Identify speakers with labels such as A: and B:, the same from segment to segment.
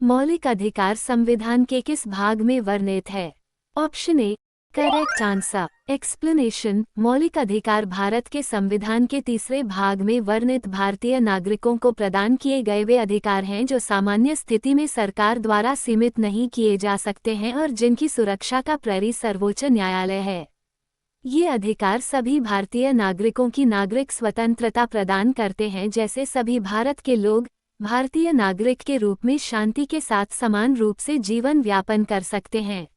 A: मौलिक अधिकार संविधान के किस भाग में वर्णित है? Option A correct answer. Explanation. मौलिक अधिकार भारत के संविधान के तीसरे भाग में वर्णित भारतीय नागरिकों को प्रदान किए गए वे अधिकार हैं जो सामान्य स्थिति में सरकार द्वारा सीमित नहीं किए जा सकते हैं और जिनकी सुरक्षा का प्रहरी सर्वोच्च न्यायालय है। ये अधिकार सभी भारतीय नागरिकों की नागरिक स्वतंत्रता प्रदान करते हैं, जैसे सभी भारत के लोग भारतीय नागरिक के रूप में शांति के साथ समान रूप से जीवन यापन कर सकते हैं।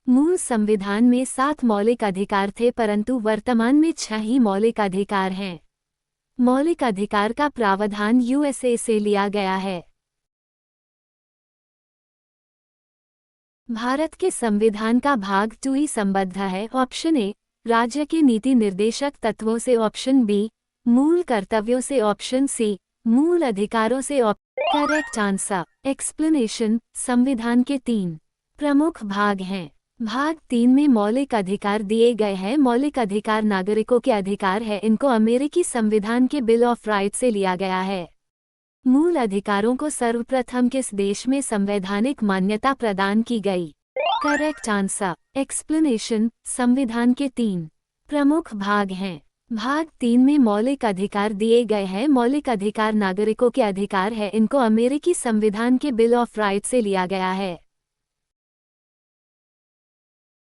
A: मूल संविधान में 7 मौलिक अधिकार थे, परंतु वर्तमान में 6 ही मौलिक अधिकार हैं। मौलिक अधिकार का प्रावधान यूएसए से लिया गया है। भारत के संविधान का भाग 2 संबद्ध है। ऑप्शन ए राज्य के नीति निर्देशक तत्वों से, ऑप्शन बी मूल कर्तव्यों से, ऑप्शन सी मूल अधिकारों से। Correct answer. एक्सप्लेनेशन। संविधान के 3 प्रमुख भाग हैं। भाग 3 में मौलिक अधिकार दिए गए हैं। मौलिक अधिकार नागरिकों के अधिकार है। इनको अमेरिकी संविधान के बिल ऑफ राइट से लिया गया है। मूल अधिकारों को सर्वप्रथम किस देश में संवैधानिक मान्यता प्रदान की गई? Correct answer. एक्सप्लेनेशन। संविधान के 3 प्रमुख भाग हैं। भाग 3 में मौलिक अधिकार दिए गए हैं। मौलिक अधिकार नागरिकों के अधिकार है। इनको अमेरिकी संविधान के बिल ऑफ राइट से लिया गया है।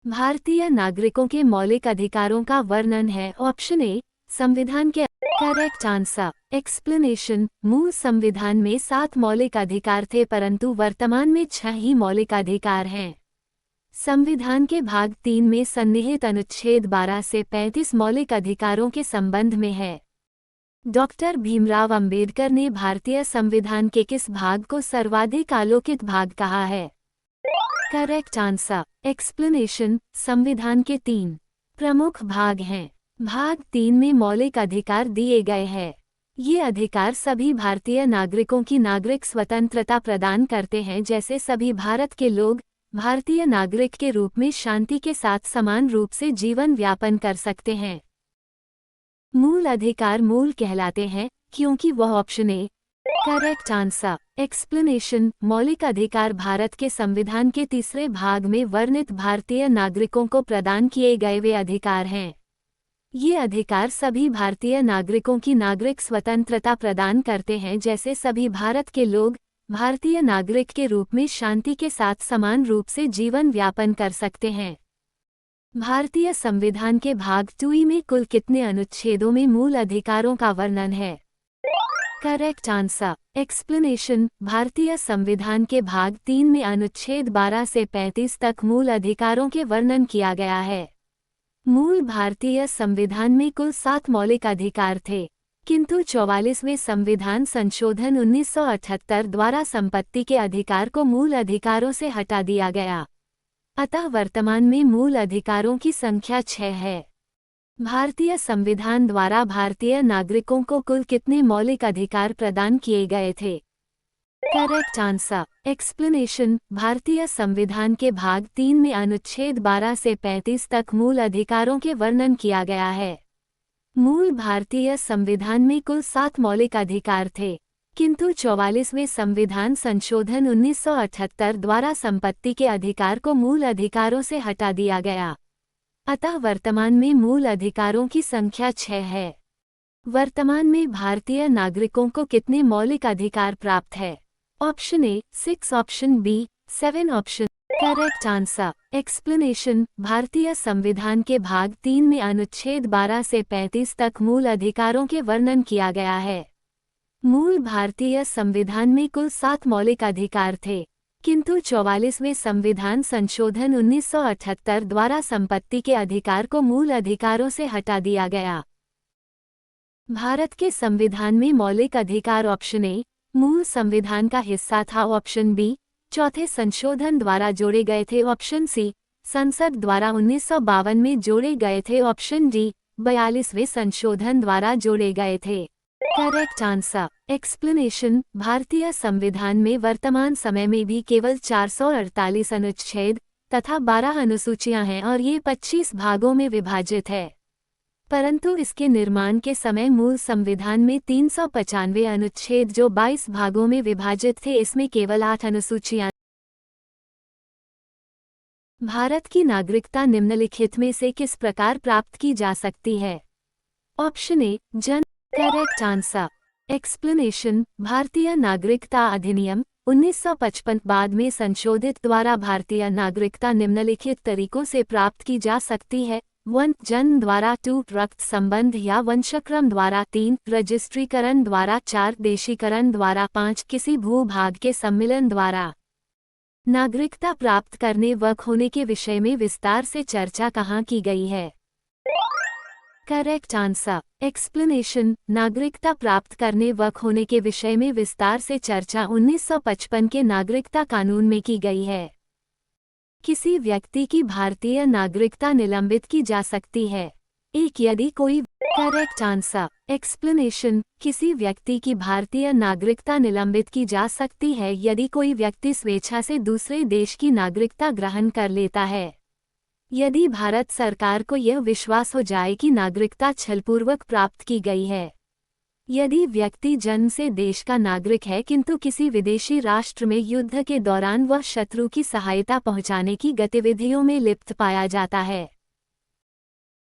A: भारतीय नागरिकों के मौलिक अधिकारों का वर्णन है। ऑप्शन ए संविधान के। Correct answer. एक्सप्लेनेशन। मूल संविधान में 7 मौलिक अधिकार थे, परंतु वर्तमान में 6 ही मौलिक अधिकार हैं। संविधान के भाग 3 में सन्निहित अनुच्छेद 12 से 35 मौलिक अधिकारों के संबंध में है। डॉक्टर भीमराव अंबेडकर ने भारतीय संविधान के किस भाग को सर्वाधिक आलोकित भाग कहा है? Correct answer. एक्सप्लेनेशन। संविधान के 3 प्रमुख भाग हैं। भाग 3 में मौलिक अधिकार दिए गए हैं। ये अधिकार सभी भारतीय नागरिकों की नागरिक स्वतंत्रता प्रदान करते हैं, जैसे सभी भारत के लोग भारतीय नागरिक के रूप में शांति के साथ समान रूप से जीवन यापन कर सकते हैं। मूल अधिकार मूल कहलाते हैं क्योंकि वह, option A correct answer. Explanation. मौलिक अधिकार भारत के संविधान के तीसरे भाग में वर्णित भारतीय नागरिकों को प्रदान किए गए वे अधिकार हैं। ये अधिकार सभी भारतीय नागरिकों की नागरिक स्वतंत्रता प्रदान करते हैं, जैसे सभी भारत के लोग भारतीय नागरिक के रूप में शांति के साथ समान रूप से जीवन यापन कर सकते हैं। भारतीय संविधान के भाग 2 में कुल कितने अनुच्छेदों में मूल अधिकारों का वर्णन है? Correct answer. एक्सप्लेनेशन। भारतीय संविधान के भाग 3 में अनुच्छेद 12 से 35 तक मूल अधिकारों के वर्णन किया गया है। मूल भारतीय संविधान में कुल 7 मौलिक अधिकार थे, किंतु 44वें संविधान संशोधन 1978 द्वारा संपत्ति के अधिकार को मूल अधिकारों से हटा दिया गया। अतः वर्तमान में मूल अधिकारों की संख्या 6 है। भारतीय संविधान द्वारा भारतीय नागरिकों को कुल कितने मौलिक अधिकार प्रदान किए गए थे? Correct answer. एक्सप्लेनेशन। भारतीय संविधान के भाग 3 में अनुच्छेद 12 से 35 तक मूल अधिकारों के वर्णन किया गया है। मूल भारतीय संविधान में कुल 7 मौलिक अधिकार थे, किंतु 44वें संविधान संशोधन 1978 द्वारा संपत्ति के अधिकार को मूल अधिकारों से हटा दिया गया। अतः वर्तमान में मूल अधिकारों की संख्या 6 है। वर्तमान में भारतीय नागरिकों को कितने मौलिक अधिकार प्राप्त है? Option A 6, option B 7, option. Correct answer. Explanation. भारतीय संविधान के भाग 3 में अनुच्छेद 12 से 35 तक मूल अधिकारों के वर्णन किया गया है। मूल भारतीय संविधान में कुल 7 मौलिक अधिकार थे, किंतु 44वें संविधान संशोधन 1978 द्वारा संपत्ति के अधिकार को मूल अधिकारों से हटा दिया गया। भारत के संविधान में मौलिक अधिकार, ऑप्शन ए मूल संविधान का हिस्सा था, ऑप्शन बी चौथे संशोधन द्वारा जोड़े गए थे, ऑप्शन सी संसद द्वारा 1952 में जोड़े गए थे, ऑप्शन डी 42वें संशोधन द्वारा जोड़े गए थे। Correct answer. एक्सप्लेनेशन। भारतीय संविधान में वर्तमान समय में भी केवल 448 अनुच्छेद तथा 12 अनुसूचियां हैं और ये 25 भागों में विभाजित है। परंतु इसके निर्माण के समय मूल संविधान में 395 अनुच्छेद जो 22 भागों में विभाजित थे, इसमें केवल 8 अनुसूचियां। भारत की नागरिकता निम्नलिखित में से किस प्रकार प्राप्त की जा सकती है? ऑप्शन ए जन। Correct answer. एक्सप्लेनेशन। भारतीय नागरिकता अधिनियम 1955 बाद में संशोधित द्वारा भारतीय नागरिकता निम्नलिखित तरीकों से प्राप्त की जा सकती है। 1 जन्म द्वारा, 2 रक्त संबंध या वंशक्रम द्वारा, 3 रजिस्ट्रीकरण द्वारा, 4 देशीकरण द्वारा, 5 किसी भूभाग के सम्मिलन द्वारा। नागरिकता प्राप्त करने व खोने के विषय में विस्तार से चर्चा कहाँ की गई है? Correct answer. एक्सप्लेनेशन। नागरिकता प्राप्त करने व खोने के विषय में विस्तार से चर्चा 1955 के नागरिकता कानून में की गई है। किसी व्यक्ति की भारतीय नागरिकता निलंबित की जा सकती है। एक यदि कोई। Correct answer. एक्सप्लेनेशन। किसी व्यक्ति की भारतीय नागरिकता निलंबित की जा सकती है यदि कोई व्यक्ति स्वेच्छा से दूसरे देश की नागरिकता ग्रहण कर लेता है। यदि भारत सरकार को यह विश्वास हो जाए कि नागरिकता छलपूर्वक प्राप्त की गई है। यदि व्यक्ति जन्म से देश का नागरिक है किंतु किसी विदेशी राष्ट्र में युद्ध के दौरान वह शत्रु की सहायता पहुंचाने की गतिविधियों में लिप्त पाया जाता है।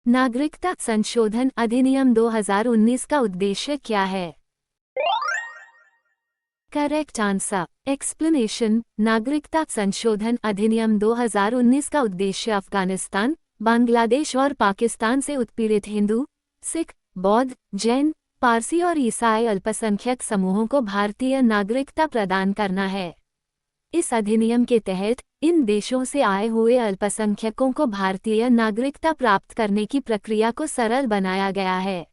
A: नागरिकता संशोधन अधिनियम 2019 का उद्देश्य क्या है? Correct answer. एक्सप्लेनेशन। नागरिकता संशोधन अधिनियम 2019 का उद्देश्य अफगानिस्तान, बांग्लादेश और पाकिस्तान से उत्पीड़ित हिंदू, सिख, बौद्ध, जैन, पारसी और ईसाई अल्पसंख्यक समूहों को भारतीय नागरिकता प्रदान करना है। इस अधिनियम के तहत इन देशों से आए हुए अल्पसंख्यकों को भारतीय नागरिकता प्राप्त करने की प्रक्रिया को सरल बनाया गया है।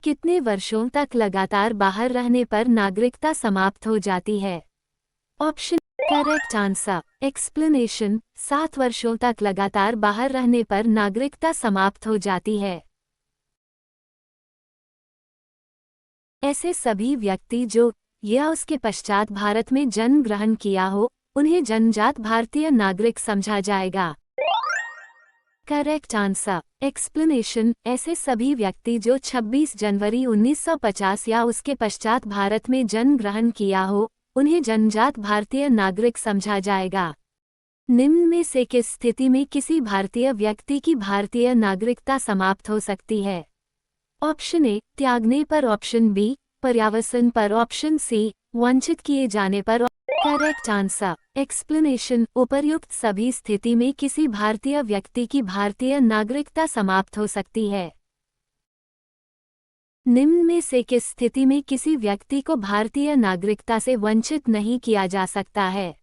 A: कितने वर्षों तक लगातार बाहर रहने पर नागरिकता समाप्त हो जाती है? ऑप्शन। Correct answer. एक्सप्लेनेशन। 7 वर्षों तक लगातार बाहर रहने पर नागरिकता समाप्त हो जाती है। ऐसे सभी व्यक्ति जो या उसके पश्चात भारत में जन्म ग्रहण किया हो, उन्हें जन्मजात भारतीय नागरिक समझा जाएगा। Correct answer. एक्सप्लेनेशन। ऐसे सभी व्यक्ति जो 26 जनवरी 1950 या उसके पश्चात भारत में जन्म ग्रहण किया हो, उन्हें जन्मजात भारतीय नागरिक समझा जाएगा। निम्न में से किस स्थिति में किसी भारतीय व्यक्ति की भारतीय नागरिकता समाप्त हो सकती है? ऑप्शन ए त्यागने पर, ऑप्शन बी पर्यावसन पर, ऑप्शन सी वंचित किए जाने पर। Correct answer. एक्सप्लेनेशन। उपर्युक्त सभी स्थिति में किसी भारतीय व्यक्ति की भारतीय नागरिकता समाप्त हो सकती है। निम्न में से किस स्थिति में किसी व्यक्ति को भारतीय नागरिकता से वंचित नहीं किया जा सकता है?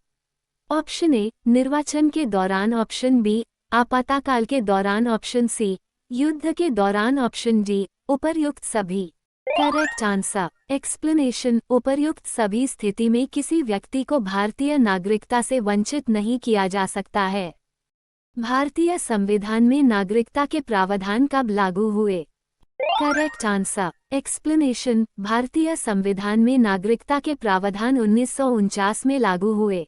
A: ऑप्शन ए निर्वाचन के दौरान, ऑप्शन बी आपातकाल के दौरान, ऑप्शन सी युद्ध के दौरान, ऑप्शन डी उपर्युक्त सभी। Correct answer. एक्सप्लेनेशन। उपर्युक्त सभी स्थिति में किसी व्यक्ति को भारतीय नागरिकता से वंचित नहीं किया जा सकता है। भारतीय संविधान में नागरिकता के प्रावधान कब लागू हुए? Correct answer. एक्सप्लेनेशन। भारतीय संविधान में नागरिकता के प्रावधान 1949 में लागू हुए।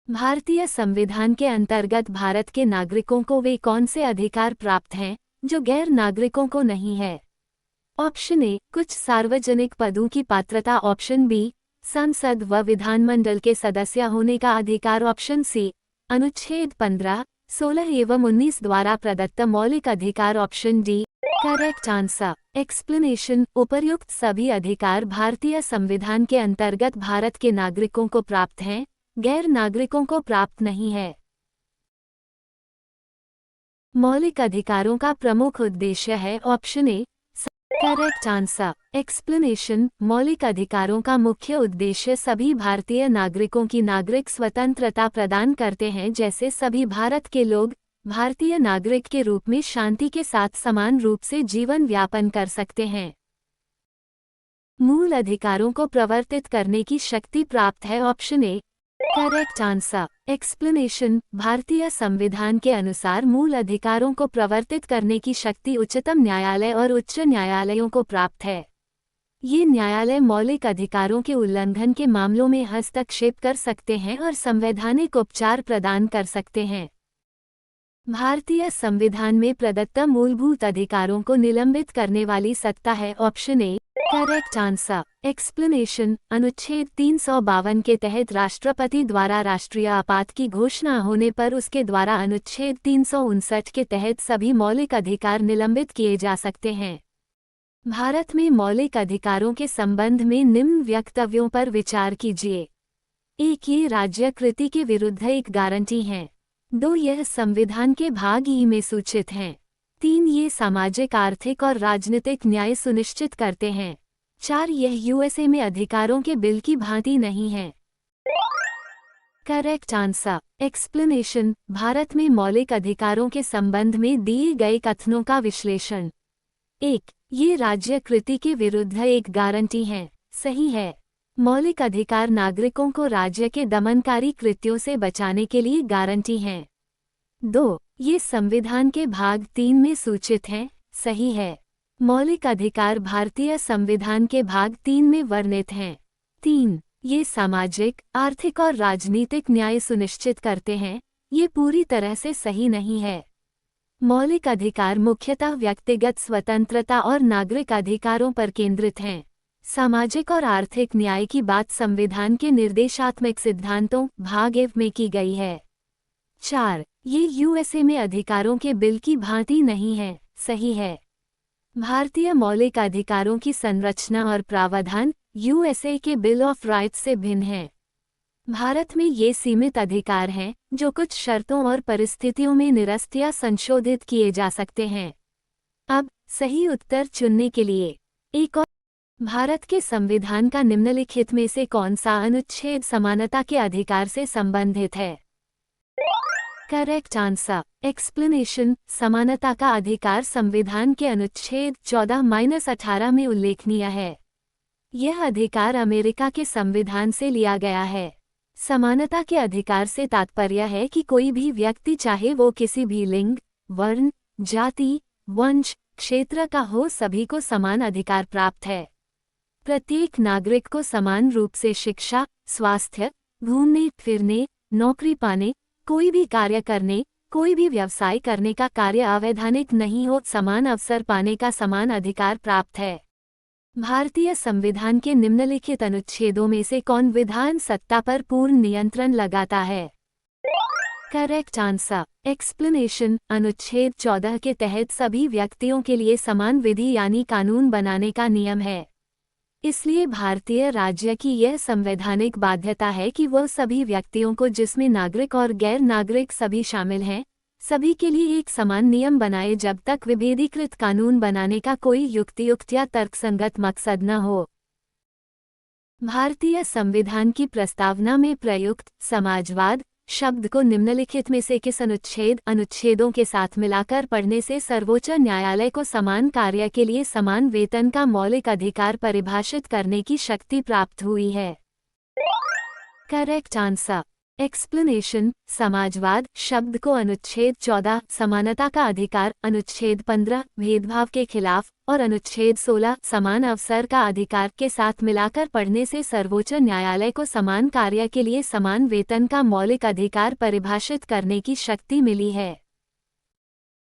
A: भारतीय संविधान के अंतर्गत भारत के नागरिकों को वे कौन से अधिकार प्राप्त हैं जो गैर नागरिकों को नहीं है? ऑप्शन ए कुछ सार्वजनिक पदों की पात्रता, ऑप्शन बी संसद व विधानमंडल के सदस्य होने का अधिकार, ऑप्शन सी अनुच्छेद 15, 16 एवं 19 द्वारा प्रदत्त मौलिक अधिकार, option D. Correct answer. Explanation. उपर्युक्त सभी अधिकार भारतीय संविधान के अंतर्गत भारत के नागरिकों को प्राप्त हैं, गैर नागरिकों को प्राप्त नहीं है। मौलिक अधिकारों का प्रमुख उद्देश्य है, option A. Correct answer. Explanation. मौलिक अधिकारों का मुख्य उद्देश्य सभी भारतीय नागरिकों की नागरिक स्वतंत्रता प्रदान करते हैं, जैसे सभी भारत के लोग भारतीय नागरिक के रूप में शांति के साथ समान रूप से जीवन यापन कर सकते हैं। मूल अधिकारों को प्रवर्तित करने की शक्ति प्राप्त है, option A. Correct answer. Explanation. भारतीय संविधान के अनुसार मूल अधिकारों को प्रवर्तित करने की शक्ति उच्चतम न्यायालय और उच्च न्यायालयों को प्राप्त है। ये न्यायालय मौलिक अधिकारों के उल्लंघन के मामलों में हस्तक्षेप कर सकते हैं और संवैधानिक उपचार प्रदान कर सकते हैं। भारतीय संविधान में प्रदत्त मूलभूत अधिकारों को निलंबित करने वाली सत्ता है। Option A correct answer. Explanation, अनुच्छेद 352 के तहत राष्ट्रपति द्वारा राष्ट्रीय आपात की घोषणा होने पर उसके द्वारा अनुच्छेद 359 के तहत सभी मौलिक अधिकार निलंबित किए जा सकते हैं। भारत में मौलिक अधिकारों के संबंध में निम्न वक्तव्यों पर विचार कीजिए। 1. ये राज्य कृति के विरुद्ध एक गारंटी हैं। 2. यह संविधान के भाग ई में सूचित हैं। 3. ये सामाजिक, आर्थिक और राजनीतिक न्याय सुनिश्चित करते हैं। 4. यह यूएसए में अधिकारों के बिल की भांति नहीं है। Correct answer. एक्सप्लेनेशन, भारत में मौलिक अधिकारों के संबंध में दिए गए कथनों का विश्लेषण। 1. ये राज्य कृति के विरुद्ध एक गारंटी हैं। सही है। मौलिक अधिकार नागरिकों को राज्य के दमनकारी कृत्यों से बचाने के लिए गारंटी हैं। 2. ये संविधान के भाग 3 में सूचित हैं। सही है। मौलिक अधिकार भारतीय संविधान के भाग 3 में वर्णित हैं। 3. ये सामाजिक, आर्थिक और राजनीतिक न्याय सुनिश्चित करते हैं। ये पूरी तरह से सही नहीं है। मौलिक अधिकार मुख्यतः व्यक्तिगत स्वतंत्रता और नागरिक अधिकारों पर केंद्रित हैं। सामाजिक और आर्थिक न्याय की बात संविधान के निर्देशात्मक सिद्धांतों भाग ए में की गई है। 4. ये यूएसए में अधिकारों के बिल की भांति नहीं है। सही है। भारतीय मौलिक अधिकारों की संरचना और प्रावधान यूएसए के बिल ऑफ राइट्स से भिन्न है। भारत में ये सीमित अधिकार हैं जो कुछ शर्तों और परिस्थितियों में निरस्त या संशोधित किए जा सकते हैं। अब सही उत्तर चुनने के लिए एक और भारत के संविधान का निम्नलिखित में से कौन सा अनुच्छेद समानता के अधिकार से संबंधित है? Correct answer. एक्सप्लेनेशन, समानता का अधिकार संविधान के अनुच्छेद 14-18 में उल्लेखनीय है। यह अधिकार अमेरिका के संविधान से लिया गया है। समानता के अधिकार से तात्पर्य है कि कोई भी व्यक्ति चाहे वो किसी भी लिंग, वर्ण, जाति, वंश, क्षेत्र का हो, सभी को समान अधिकार प्राप्त है। प्रत्येक नागरिक को समान रूप से शिक्षा, स्वास्थ्य, घूमने फिरने, नौकरी पाने, कोई भी कार्य करने, कोई भी व्यवसाय करने का कार्य अवैधानिक नहीं हो, समान अवसर पाने का समान अधिकार प्राप्त है। भारतीय संविधान के निम्नलिखित अनुच्छेदों में से कौन विधान सत्ता पर पूर्ण नियंत्रण लगाता है? Correct answer. एक्सप्लेनेशन, अनुच्छेद 14 के तहत सभी व्यक्तियों के लिए समान विधि यानी कानून बनाने का नियम है। इसलिए भारतीय राज्य की यह संवैधानिक बाध्यता है कि वह सभी व्यक्तियों को, जिसमें नागरिक और गैर नागरिक सभी शामिल हैं, सभी के लिए एक समान नियम बनाए जब तक विभेदीकृत कानून बनाने का कोई युक्तियुक्त या तर्कसंगत मकसद न हो। भारतीय संविधान की प्रस्तावना में प्रयुक्त समाजवाद शब्द को निम्नलिखित में से किस अनुच्छेदों के साथ मिलाकर पढ़ने से सर्वोच्च न्यायालय को समान कार्य के लिए समान वेतन का मौलिक अधिकार परिभाषित करने की शक्ति प्राप्त हुई है? Correct answer. एक्सप्लेनेशन, समाजवाद शब्द को अनुच्छेद 14 समानता का अधिकार, अनुच्छेद 15 भेदभाव के खिलाफ और अनुच्छेद 16 समान अवसर का अधिकार के साथ मिलाकर पढ़ने से सर्वोच्च न्यायालय को समान कार्य के लिए समान वेतन का मौलिक अधिकार परिभाषित करने की शक्ति मिली है।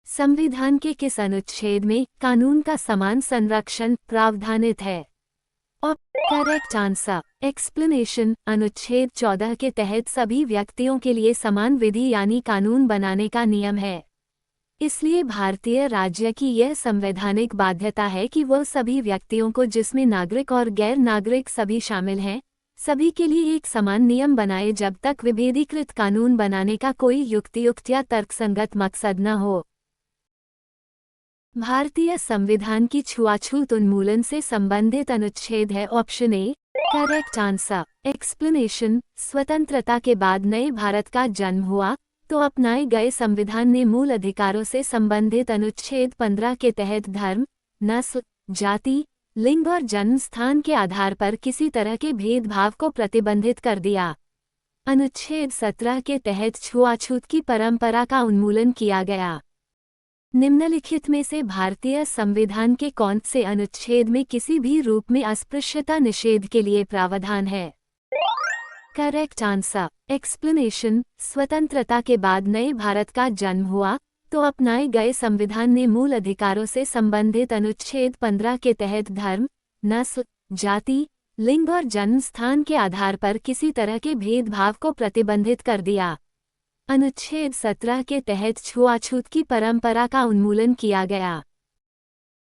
A: संविधान के किस अनुच्छेद में कानून का समान संरक्षण प्रावधानित है? और करेक्ट आंसर। एक्सप्लेनेशन, अनुच्छेद 14 के तहत सभी व्यक्तियों के लिए समान विधि यानी कानून बनाने का नियम है। इसलिए भारतीय राज्य की यह संवैधानिक बाध्यता है कि वह सभी व्यक्तियों को, जिसमें नागरिक और गैर नागरिक सभी शामिल हैं, सभी के लिए एक समान नियम बनाए जब तक विभेदीकृत कानून बनाने का कोई युक्तियुक्त या तर्कसंगत मकसद न हो। भारतीय संविधान की छुआछूत उन्मूलन से संबंधित अनुच्छेद है? Option A correct answer. Explanation, स्वतंत्रता के बाद नए भारत का जन्म हुआ तो अपनाए गए संविधान ने मूल अधिकारों से संबंधित अनुच्छेद 15 के तहत धर्म, नस्ल, जाति, लिंग और जन्म स्थान के आधार पर किसी तरह के भेदभाव को प्रतिबंधित कर दिया। अनुच्छेद 17 के तहत छुआछूत की परंपरा का उन्मूलन किया गया। निम्नलिखित में से भारतीय संविधान के कौन से अनुच्छेद में किसी भी रूप में अस्पृश्यता निषेध के लिए प्रावधान है? Correct answer. एक्सप्लेनेशन, स्वतंत्रता के बाद नए भारत का जन्म हुआ तो अपनाए गए संविधान ने मूल अधिकारों से संबंधित अनुच्छेद 15 के तहत धर्म, नस्ल, जाति, लिंग और जन्म स्थान के आधार पर किसी तरह के भेदभाव को प्रतिबंधित कर दिया। अनुच्छेद 17 के तहत छुआछूत की परंपरा का उन्मूलन किया गया।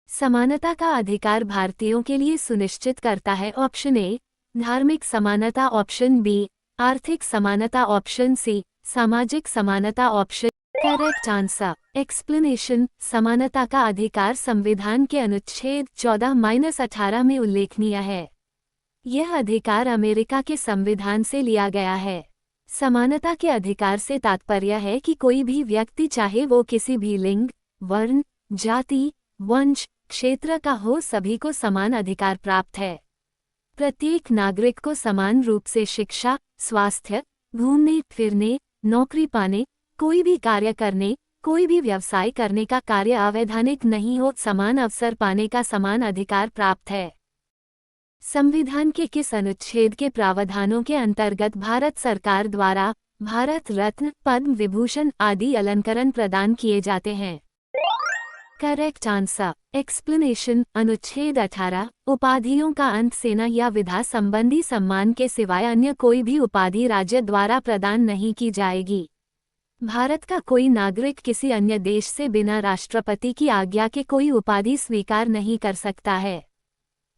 A: समानता का अधिकार भारतीयों के लिए सुनिश्चित करता है। ऑप्शन ए धार्मिक समानता, ऑप्शन बी आर्थिक समानता, ऑप्शन सी सामाजिक समानता। Option correct answer. एक्सप्लेनेशन, समानता का अधिकार संविधान के अनुच्छेद 14-18 में उल्लेखनीय है। यह अधिकार अमेरिका के संविधान से लिया गया है। समानता के अधिकार से तात्पर्य है कि कोई भी व्यक्ति चाहे वो किसी भी लिंग, वर्ण, जाति, वंश, क्षेत्र का हो, सभी को समान अधिकार प्राप्त है। प्रत्येक नागरिक को समान रूप से शिक्षा, स्वास्थ्य, घूमने फिरने, नौकरी पाने, कोई भी कार्य करने, कोई भी व्यवसाय करने का कार्य अवैधानिक नहीं हो, समान अवसर पाने का समान अधिकार प्राप्त है। संविधान के किस अनुच्छेद के प्रावधानों के अंतर्गत भारत सरकार द्वारा भारत रत्न, पद्म विभूषण आदि अलंकरण प्रदान किए जाते हैं? Correct answer. एक्सप्लेनेशन, अनुच्छेद 18, उपाधियों का अंत सेना या विधा संबंधी सम्मान के सिवाय अन्य कोई भी उपाधि राज्य द्वारा प्रदान नहीं की जाएगी। भारत का कोई नागरिक किसी अन्य देश से बिना राष्ट्रपति की आज्ञा के कोई उपाधि स्वीकार नहीं कर सकता है।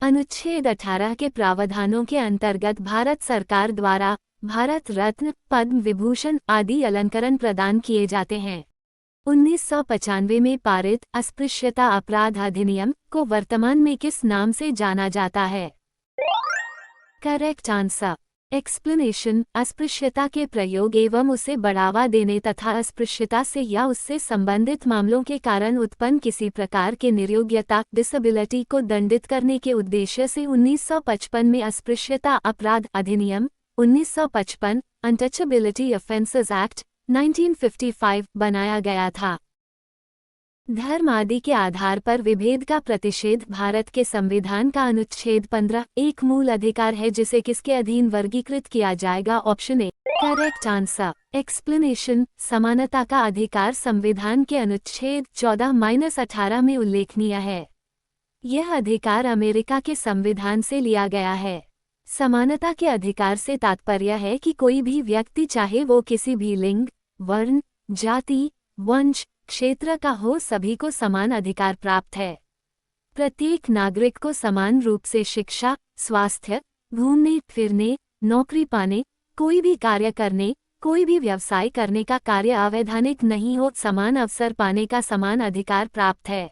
A: अनुच्छेद 18 के प्रावधानों के अंतर्गत भारत सरकार द्वारा भारत रत्न, पद्म विभूषण आदि अलंकरण प्रदान किए जाते हैं। 1995 में पारित अस्पृश्यता अपराध अधिनियम को वर्तमान में किस नाम से जाना जाता है? Correct answer. एक्सप्लेनेशन, अस्पृश्यता के प्रयोग एवं उसे बढ़ावा देने तथा अस्पृश्यता से या उससे संबंधित मामलों के कारण उत्पन्न किसी प्रकार के नियोग्यता डिसेबिलिटी को दंडित करने के उद्देश्य से 1955 में अस्पृश्यता अपराध अधिनियम 1955 अनटचेबिलिटी ऑफेंसेस एक्ट 1955 बनाया गया था। धर्म आदि के आधार पर विभेद का प्रतिषेध भारत के संविधान का अनुच्छेद 15 एक मूल अधिकार है जिसे किसके अधीन वर्गीकृत किया जाएगा? Option A correct answer. Explanation, समानता का अधिकार संविधान के अनुच्छेद 14-18 में उल्लेखनीय है। यह अधिकार अमेरिका के संविधान से लिया गया है। समानता के अधिकार से तात्पर्य है कि कोई भी व्यक्ति चाहे वो किसी भी लिंग, वर्ण, जाति, वंश, क्षेत्र का हो, सभी को समान अधिकार प्राप्त है। प्रत्येक नागरिक को समान रूप से शिक्षा, स्वास्थ्य, घूमने फिरने, नौकरी पाने, कोई भी कार्य करने, कोई भी व्यवसाय करने का कार्य अवैधानिक नहीं हो, समान अवसर पाने का समान अधिकार प्राप्त है।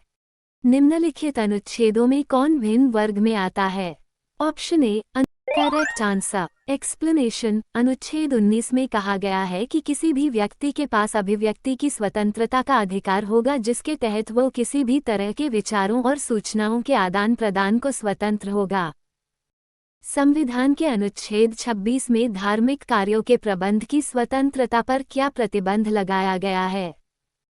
A: निम्नलिखित अनुच्छेदों में कौन भिन्न वर्ग में आता है? Option A correct answer. Explanation, अनुच्छेद 19 में कहा गया है कि किसी भी व्यक्ति के पास अभिव्यक्ति की स्वतंत्रता का अधिकार होगा जिसके तहत वो किसी भी तरह के विचारों और सूचनाओं के आदान प्रदान को स्वतंत्र होगा। संविधान के अनुच्छेद 26 में धार्मिक कार्यों के प्रबंध की स्वतंत्रता पर क्या प्रतिबंध लगाया गया है?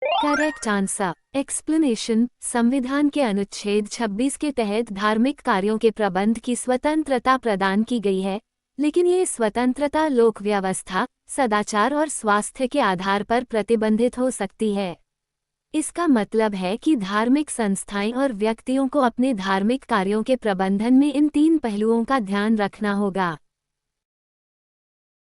A: Correct answer. एक्सप्लेनेशन, संविधान के अनुच्छेद 26 के तहत धार्मिक कार्यों के प्रबंध की स्वतंत्रता प्रदान की गई है, लेकिन ये स्वतंत्रता लोक व्यवस्था, सदाचार और स्वास्थ्य के आधार पर प्रतिबंधित हो सकती है। इसका मतलब है कि धार्मिक संस्थाएं और व्यक्तियों को अपने धार्मिक कार्यों के प्रबंधन में इन 3 पहलुओं का ध्यान रखना होगा।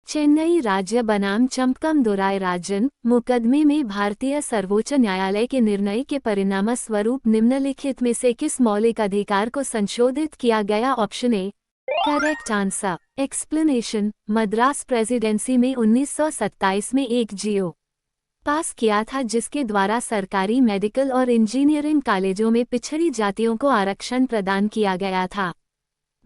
A: चेन्नई राज्य बनाम चम्पकम राजन मुकदमे में भारतीय सर्वोच्च न्यायालय के निर्णय के परिणामस्वरूप निम्नलिखित में से किस मौलिक अधिकार को संशोधित किया गया? Option A correct answer. Explanation, Madras presidency में 1927 में एक जीओ पास किया था जिसके द्वारा सरकारी मेडिकल और इंजीनियरिंग कॉलेजों में पिछड़ी जातियों को आरक्षण प्रदान किया गया था।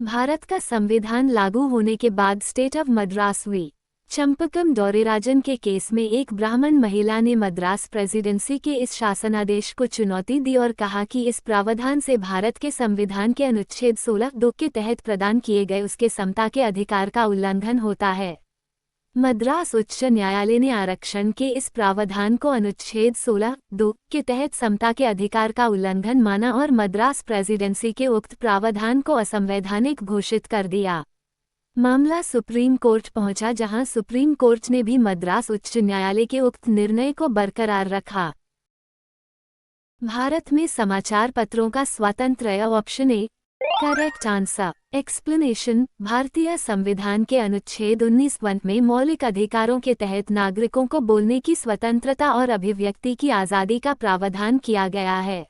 A: भारत का संविधान लागू होने के बाद स्टेट ऑफ मद्रास हुई। चम्पकम राजन के केस में एक ब्राह्मण महिला ने मद्रास प्रेसिडेंसी के इस शासनादेश को चुनौती दी और कहा कि इस प्रावधान से भारत के संविधान के अनुच्छेद 16(2) के तहत प्रदान किए गए उसके समता के अधिकार का उल्लंघन होता है। मद्रास उच्च न्यायालय ने आरक्षण के इस प्रावधान को अनुच्छेद 16(2) के तहत समता के अधिकार का उल्लंघन माना और मद्रास प्रेसिडेंसी के उक्त प्रावधान को असंवैधानिक घोषित कर दिया। मामला सुप्रीम कोर्ट पहुंचा, जहां सुप्रीम कोर्ट ने भी मद्रास उच्च न्यायालय के उक्त निर्णय को बरकरार रखा। भारत में समाचार पत्रों का स्वातंत्र्य। Option A correct answer. Explanation, भारतीय संविधान के अनुच्छेद 19 में मौलिक अधिकारों के तहत नागरिकों को बोलने की स्वतंत्रता और अभिव्यक्ति की आज़ादी का प्रावधान किया गया है।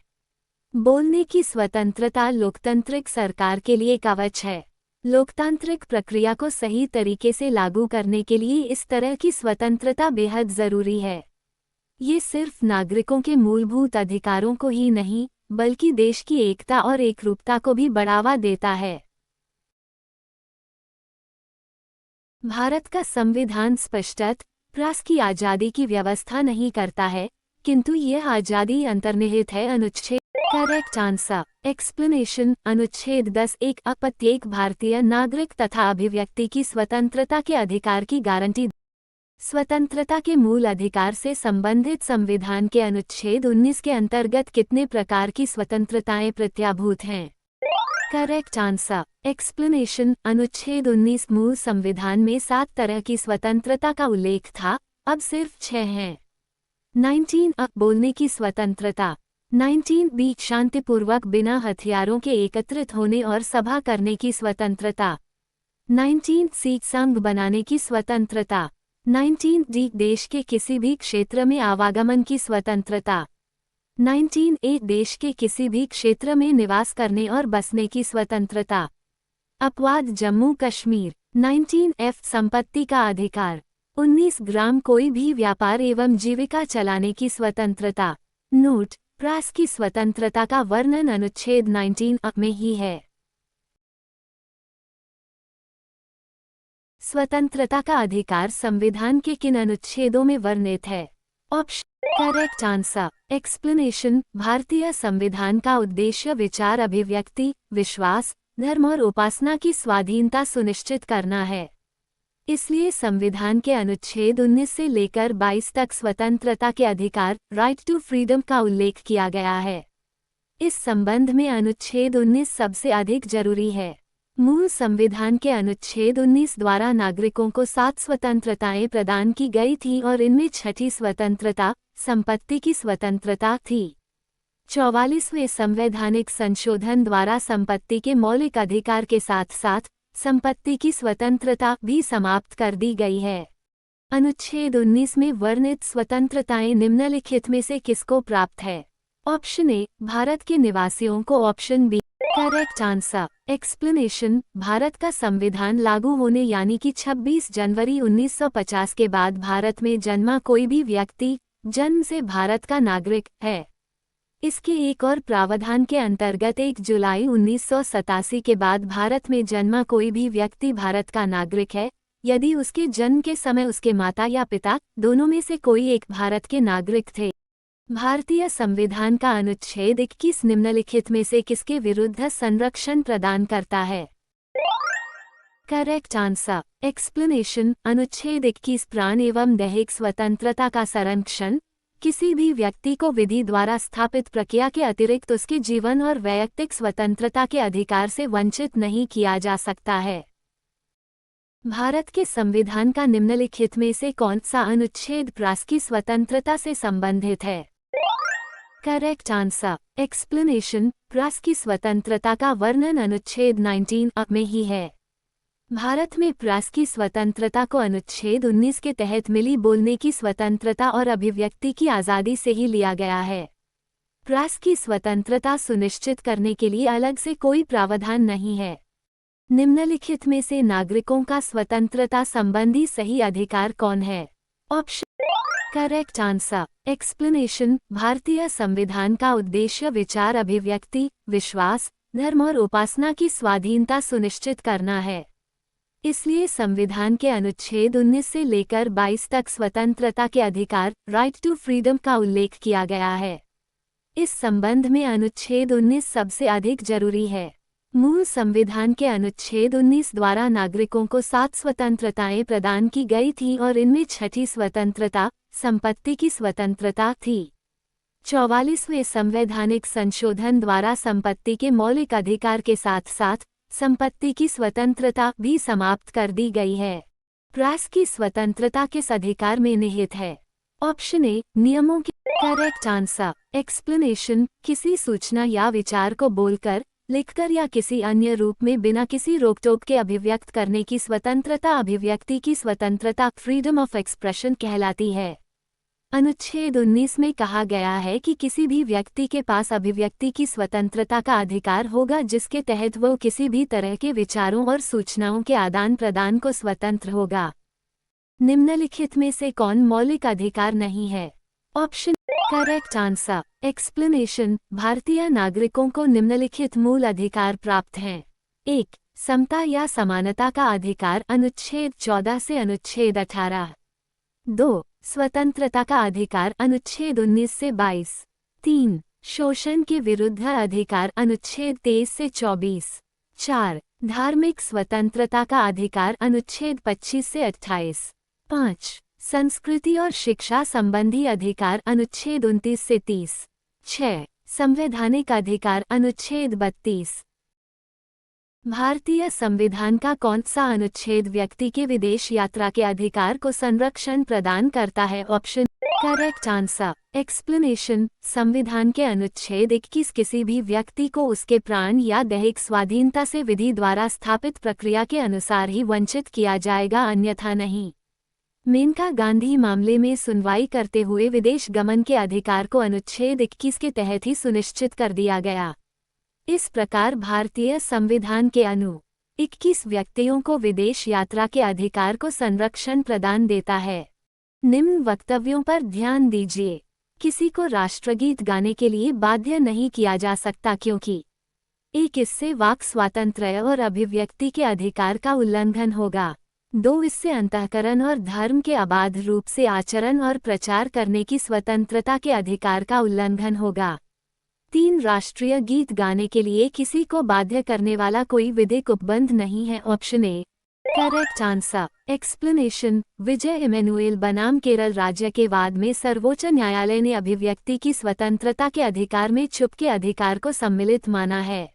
A: बोलने की स्वतंत्रता लोकतांत्रिक सरकार के लिए कवच है। लोकतांत्रिक प्रक्रिया को सही तरीके से लागू करने के लिए इस तरह की स्वतंत्रता बेहद जरूरी है। ये सिर्फ नागरिकों के मूलभूत अधिकारों को ही नहीं, बल्कि देश की एकता और एकरूपता को भी बढ़ावा देता है। भारत का संविधान स्पष्टतः प्रेस की आज़ादी की व्यवस्था नहीं करता है, किंतु यह आज़ादी अंतर्निहित है अनुच्छेद। Correct answer. एक्सप्लेनेशन, अनुच्छेद 10(1) प्रत्येक भारतीय नागरिक तथा अभिव्यक्ति की स्वतंत्रता के अधिकार की गारंटी। स्वतंत्रता के मूल अधिकार से संबंधित संविधान के अनुच्छेद 19 के अंतर्गत कितने प्रकार की स्वतंत्रताएं प्रत्याभूत हैं? Correct answer. एक्सप्लेनेशन, अनुच्छेद 19 मूल संविधान में 7 तरह की स्वतंत्रता का उल्लेख था, अब सिर्फ 6 हैं। 19 बोलने की स्वतंत्रता। 19 शांतिपूर्वक बिना हथियारों के एकत्रित होने और सभा करने की स्वतंत्रता। 19 संघ बनाने की स्वतंत्रता। 19 देश के किसी भी क्षेत्र में आवागमन की स्वतंत्रता। 19 देश के किसी भी क्षेत्र में निवास करने और बसने की स्वतंत्रता। अपवाद जम्मू कश्मीर। 19 संपत्ति का अधिकार। 19 ग्राम कोई भी व्यापार एवं जीविका चलाने की स्वतंत्रता। नोट, प्रेस की स्वतंत्रता का वर्णन अनुच्छेद 19 में ही है। स्वतंत्रता का अधिकार संविधान के किन अनुच्छेदों में वर्णित है? Option correct answer. एक्सप्लेनेशन, भारतीय संविधान का उद्देश्य विचार, अभिव्यक्ति, विश्वास, धर्म और उपासना की स्वाधीनता सुनिश्चित करना है। इसलिए संविधान के अनुच्छेद 19 से लेकर 22 तक स्वतंत्रता के अधिकार, राइट टू फ्रीडम का उल्लेख किया गया है। इस संबंध में अनुच्छेद 19 सबसे अधिक जरूरी है। मूल संविधान के अनुच्छेद 19 द्वारा नागरिकों को 7 स्वतंत्रताएं प्रदान की गई थी और इनमें छठी स्वतंत्रता, संपत्ति की स्वतंत्रता थी। 44वें संवैधानिक संशोधन द्वारा संपत्ति के मौलिक अधिकार के साथ साथ संपत्ति की स्वतंत्रता भी समाप्त कर दी गई है। अनुच्छेद 19 में वर्णित स्वतंत्रताएं निम्नलिखित में से किसको प्राप्त है? ऑप्शन ए भारत के निवासियों को। Option B correct answer. Explanation, Bharat का संविधान लागू होने यानी कि 26 जनवरी 1950 के बाद भारत में जन्मा कोई भी व्यक्ति जन्म से भारत का नागरिक है। इसके एक और प्रावधान के अंतर्गत 1 जुलाई 1987 के बाद भारत में जन्मा कोई भी व्यक्ति भारत का नागरिक है, यदि उसके जन्म के समय उसके माता या पिता दोनों में से कोई एक भारत के नागरिक थे। भारतीय संविधान का अनुच्छेद 21 निम्नलिखित में से किसके विरुद्ध संरक्षण प्रदान करता है? Correct answer. एक्सप्लेनेशन, अनुच्छेद 21 प्राण एवं दैहिक स्वतंत्रता का संरक्षण, किसी भी व्यक्ति को विधि द्वारा स्थापित प्रक्रिया के अतिरिक्त उसके जीवन और वैयक्तिक स्वतंत्रता के अधिकार से वंचित नहीं किया जा सकता है। भारत के संविधान का निम्नलिखित में से कौन सा अनुच्छेद प्रेस की स्वतंत्रता से संबंधित है? Correct answer. एक्सप्लेनेशन, प्रेस की स्वतंत्रता का वर्णन अनुच्छेद 19 में ही है। भारत में प्रेस की स्वतंत्रता को अनुच्छेद 19 के तहत मिली बोलने की स्वतंत्रता और अभिव्यक्ति की आज़ादी से ही लिया गया है। प्रेस की स्वतंत्रता सुनिश्चित करने के लिए अलग से कोई प्रावधान नहीं है। निम्नलिखित में से नागरिकों का स्वतंत्रता संबंधी सही अधिकार कौन है? Option correct answer. एक्सप्लेनेशन, भारतीय संविधान का उद्देश्य विचार, अभिव्यक्ति, विश्वास, धर्म और उपासना की स्वाधीनता सुनिश्चित करना है। इसलिए संविधान के अनुच्छेद 19 से लेकर 22 तक स्वतंत्रता के अधिकार, राइट टू फ्रीडम का उल्लेख किया गया है। इस संबंध में अनुच्छेद 19 सबसे अधिक जरूरी है। मूल संविधान के अनुच्छेद 19 द्वारा नागरिकों को 7 स्वतंत्रताएं प्रदान की गई थी और इनमें छठी स्वतंत्रता, संपत्ति की स्वतंत्रता थी। 44वें संवैधानिक संशोधन द्वारा संपत्ति के मौलिक अधिकार के साथ साथ संपत्ति की स्वतंत्रता भी समाप्त कर दी गई है। प्रेस की स्वतंत्रता किस अधिकार में निहित है? ऑप्शन ए, नियमों की। करेक्ट आंसर, एक्सप्लेनेशन, किसी सूचना या विचार को बोलकर, लिखकर या किसी अन्य रूप में बिना किसी रोक-टोक के अभिव्यक्त करने की स्वतंत्रता अभिव्यक्ति की स्वतंत्रता फ्रीडम ऑफ एक्सप्रेशन कहलाती है। अनुच्छेद 19 में कहा गया है कि किसी भी व्यक्ति के पास अभिव्यक्ति की स्वतंत्रता का अधिकार होगा जिसके तहत वो किसी भी तरह के विचारों और सूचनाओं के आदान प्रदान को स्वतंत्र होगा। निम्नलिखित में से कौन मौलिक अधिकार नहीं है? ऑप्शन करेक्ट आंसर, एक्सप्लेनेशन, भारतीय नागरिकों को निम्नलिखित मूल अधिकार प्राप्त हैं। 1. समता या समानता का अधिकार अनुच्छेद 14 से अनुच्छेद 18। 2. स्वतंत्रता का अधिकार अनुच्छेद 19 से 22। 3. शोषण के विरुद्ध अधिकार अनुच्छेद 23 से 24। 4. धार्मिक स्वतंत्रता का अधिकार अनुच्छेद 25 से 28। 5. संस्कृति और शिक्षा संबंधी अधिकार अनुच्छेद 29 से 30। 6. संवैधानिक अधिकार अनुच्छेद 32। भारतीय संविधान का कौन सा अनुच्छेद व्यक्ति के विदेश यात्रा के अधिकार को संरक्षण प्रदान करता है? ऑप्शन करेक्ट आंसर, एक्सप्लेनेशन, संविधान के अनुच्छेद 21 किसी भी व्यक्ति को उसके प्राण या दैहिक स्वाधीनता से विधि द्वारा स्थापित प्रक्रिया के अनुसार ही वंचित किया जाएगा, अन्यथा नहीं। मेनका गांधी मामले में सुनवाई करते हुए विदेश गमन के अधिकार को अनुच्छेद 21 के तहत ही सुनिश्चित कर दिया गया। इस प्रकार भारतीय संविधान के अनु 21 व्यक्तियों को विदेश यात्रा के अधिकार को संरक्षण प्रदान देता है। निम्न वक्तव्यों पर ध्यान दीजिए। किसी को राष्ट्रगीत गाने के लिए बाध्य नहीं किया जा सकता क्योंकि 1. इससे वाक स्वातंत्र्य और अभिव्यक्ति के अधिकार का उल्लंघन होगा। 2. इससे अंतःकरण और धर्म के अबाध रूप से आचरण और प्रचार करने की स्वतंत्रता के अधिकार का उल्लंघन होगा। 3. राष्ट्रीय गीत गाने के लिए किसी को बाध्य करने वाला कोई विधिक उपबंध नहीं है। Option A correct answer, explanation, Vijay Emmanuel बनाम केरल राज्य के वाद में सर्वोच्च न्यायालय ने अभिव्यक्ति की स्वतंत्रता के अधिकार में छुप के अधिकार को सम्मिलित माना है।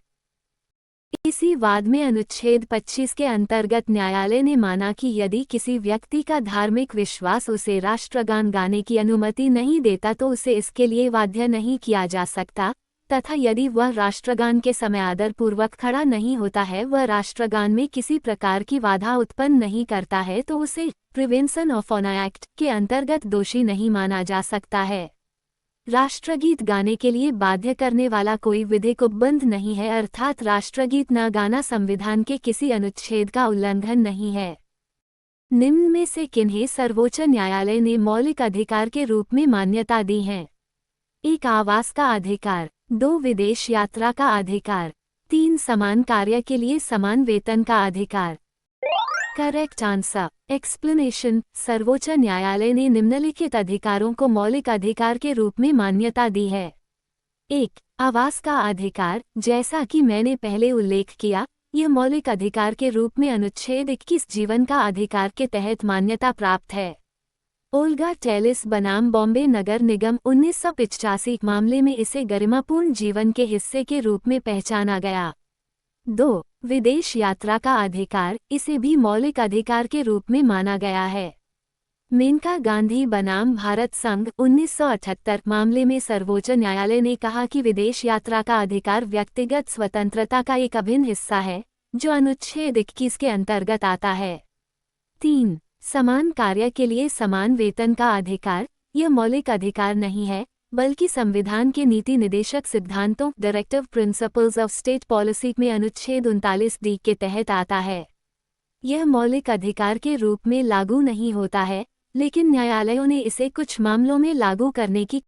A: इसी वाद में अनुच्छेद 25 के अंतर्गत न्यायालय ने माना कि यदि किसी व्यक्ति का धार्मिक विश्वास उसे राष्ट्रगान गाने की अनुमति नहीं देता तो उसे इसके लिए बाध्य नहीं किया जा सकता, तथा यदि वह राष्ट्रगान के समय आदरपूर्वक खड़ा नहीं होता है, वह राष्ट्रगान में किसी प्रकार की बाधा उत्पन्न नहीं करता है, तो उसे प्रिवेंशन ऑफ ऑन एक्ट के अंतर्गत दोषी नहीं माना जा सकता है। राष्ट्रगीत गाने के लिए बाध्य करने वाला कोई विधिक उपबंध नहीं है, अर्थात राष्ट्रगीत न गाना संविधान के किसी अनुच्छेद का उल्लंघन नहीं है। निम्न में से किन्हें सर्वोच्च न्यायालय ने मौलिक अधिकार के रूप में मान्यता दी है? 1. आवास का अधिकार। 2. विदेश यात्रा का अधिकार। 3. समान कार्य के लिए समान वेतन का अधिकार। करेक्ट आंसर, एक्सप्लेनेशन, सर्वोच्च न्यायालय ने निम्नलिखित अधिकारों को मौलिक अधिकार के रूप में मान्यता दी है। 1. आवास का अधिकार। जैसा कि मैंने पहले उल्लेख किया, यह मौलिक अधिकार के रूप में अनुच्छेद 21 जीवन का अधिकार के तहत मान्यता प्राप्त है। ओल्गा टेलिस बनाम बॉम्बे नगर निगम 1985 मामले में इसे गरिमापूर्ण जीवन के हिस्से के रूप में पहचाना गया। 2. विदेश यात्रा का अधिकार। इसे भी मौलिक अधिकार के रूप में माना गया है। मेनका गांधी बनाम भारत संघ 1978 मामले में सर्वोच्च न्यायालय ने कहा कि विदेश यात्रा का अधिकार व्यक्तिगत स्वतंत्रता का एक अभिन्न हिस्सा है, जो अनुच्छेद 21 के अंतर्गत आता है। 3. समान कार्य के लिए समान वेतन का अधिकार। यह मौलिक अधिकार नहीं है, बल्कि संविधान के नीति निदेशक सिद्धांतों directive principles of state policy में अनुच्छेद 39D के तहत आता है। यह मौलिक अधिकार के रूप में लागू नहीं होता है, लेकिन न्यायालयों ने इसे कुछ मामलों में लागू करने की